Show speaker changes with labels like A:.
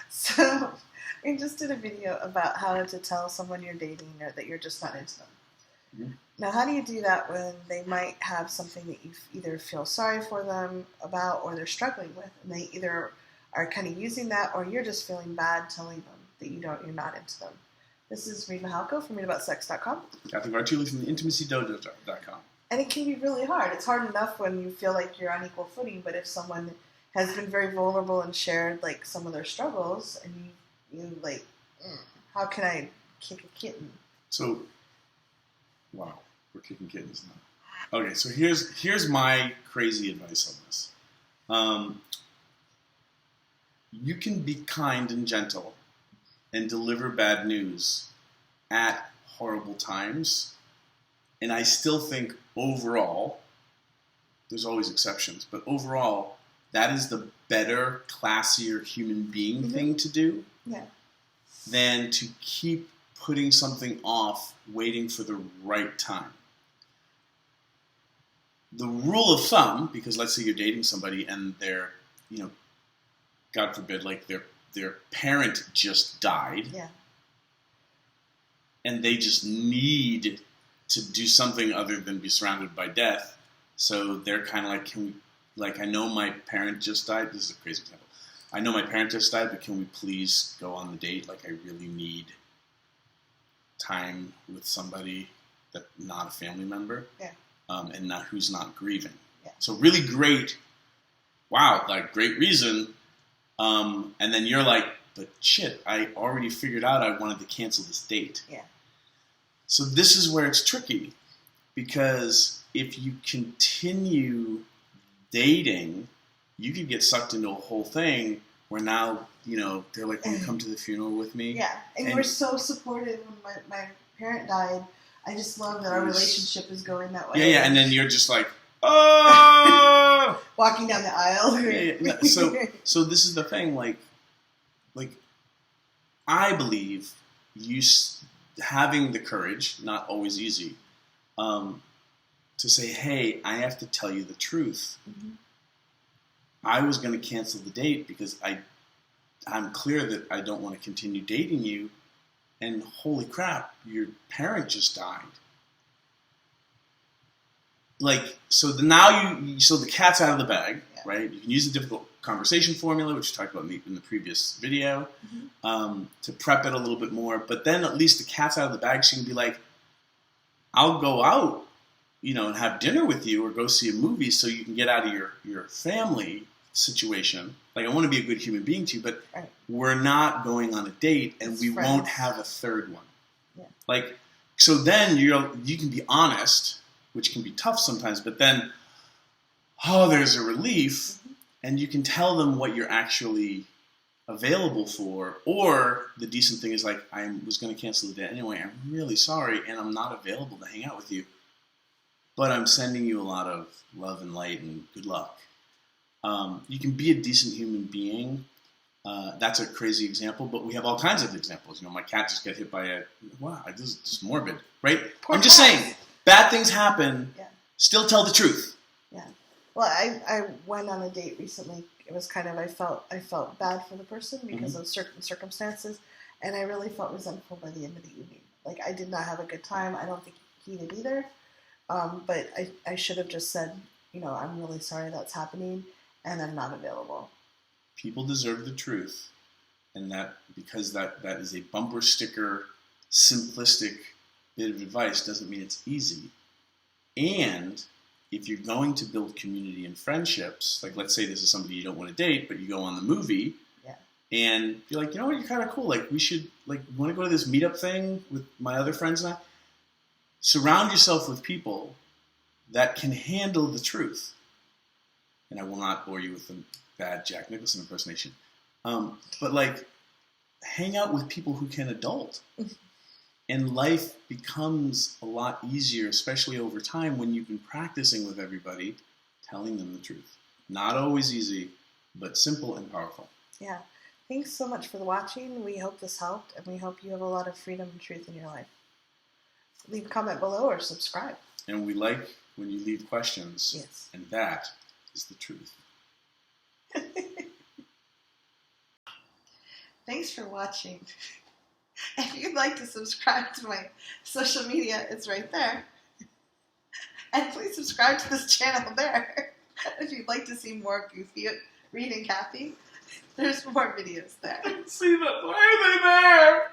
A: So we just did a video about how to tell someone you're dating or that you're just not into them. Mm-hmm. Now, how do you do that when they might have something that you either feel sorry for them about or they're struggling with, and they either are kind of using that or you're just feeling bad telling them that you're not into them? This is Reid from ReidAboutSex.com.
B: Cathy from IntimacyDojo.com.
A: And it can be really hard. It's hard enough when you feel like you're on equal footing, but if someone has been very vulnerable and shared like some of their struggles, and you like, how can I kick a kitten?
B: So, wow, we're kicking kittens now. Okay, so here's my crazy advice on this. You can be kind and gentle and deliver bad news at horrible times, and I still think overall, there's always exceptions, but overall, that is the better, classier human being thing to do than to keep putting something off, waiting for the right time. The rule of thumb, because let's say you're dating somebody and they're, God forbid, like their parent just died, and they just need to do something other than be surrounded by death. So they're kind of like, I know my parent just died. This is a crazy example. I know my parent just died, but can we please go on the date? Like, I really need time with somebody that's not a family member, and who's not grieving. Yeah. So really great. Wow, like great reason. And then you're like, but shit, I already figured out I wanted to cancel this date. Yeah. So this is where it's tricky, because if you continue dating, you could get sucked into a whole thing where now, they're like, will you come to the funeral with me?
A: Yeah, and we're so supportive. When my parent died, I just love that our relationship is going that way.
B: Yeah, and then you're just like, oh!
A: Walking down the aisle.
B: Yeah. So this is the thing, like I believe having the courage, not always easy, to say, hey, I have to tell you the truth. Mm-hmm. I was going to cancel the date because I'm clear that I don't want to continue dating you, and holy crap, your parent just died. Like, so the cat's out of the bag, right? You can use the difficult conversation formula, which we talked about in the previous video, to prep it a little bit more. But then at least the cat's out of the bag. She can be like, I'll go out, and have dinner with you or go see a movie so you can get out of your family situation. Like, I want to be a good human being to you, but we're not going on a date, and we won't have a third one. Yeah. Like, so then you can be honest, which can be tough sometimes, but then, there's a relief, and you can tell them what you're actually available for. Or the decent thing is like, I was going to cancel the date anyway. I'm really sorry, and I'm not available to hang out with you. But I'm sending you a lot of love and light and good luck. You can be a decent human being. That's a crazy example, but we have all kinds of examples. My cat just got hit by this is just morbid, right? I'm just saying, bad things happen. Yeah. Still tell the truth.
A: Yeah. Well, I went on a date recently. It was kind of, I felt bad for the person because of certain circumstances, and I really felt resentful by the end of the evening. Like, I did not have a good time. I don't think he did either. But I should have just said, I'm really sorry that's happening, and I'm not available.
B: People deserve the truth, and because that is a bumper sticker, simplistic bit of advice doesn't mean it's easy. And if you're going to build community and friendships, like let's say this is somebody you don't want to date, but you go on the movie, and you're like, you're kind of cool. Like, we should, want to go to this meetup thing with my other friends and I. Surround yourself with people that can handle the truth. And I will not bore you with the bad Jack Nicholson impersonation. But hang out with people who can adult. And life becomes a lot easier, especially over time when you've been practicing with everybody, telling them the truth. Not always easy, but simple and powerful.
A: Yeah. Thanks so much for watching. We hope this helped, and we hope you have a lot of freedom and truth in your life. Leave a comment below or subscribe.
B: And we like when you leave questions. Yes. And that is the truth.
A: Thanks for watching. If you'd like to subscribe to my social media, it's right there. And please subscribe to this channel there. If you'd like to see more goofy Reid and Cathy, there's more videos there.
B: See them. Why are they there?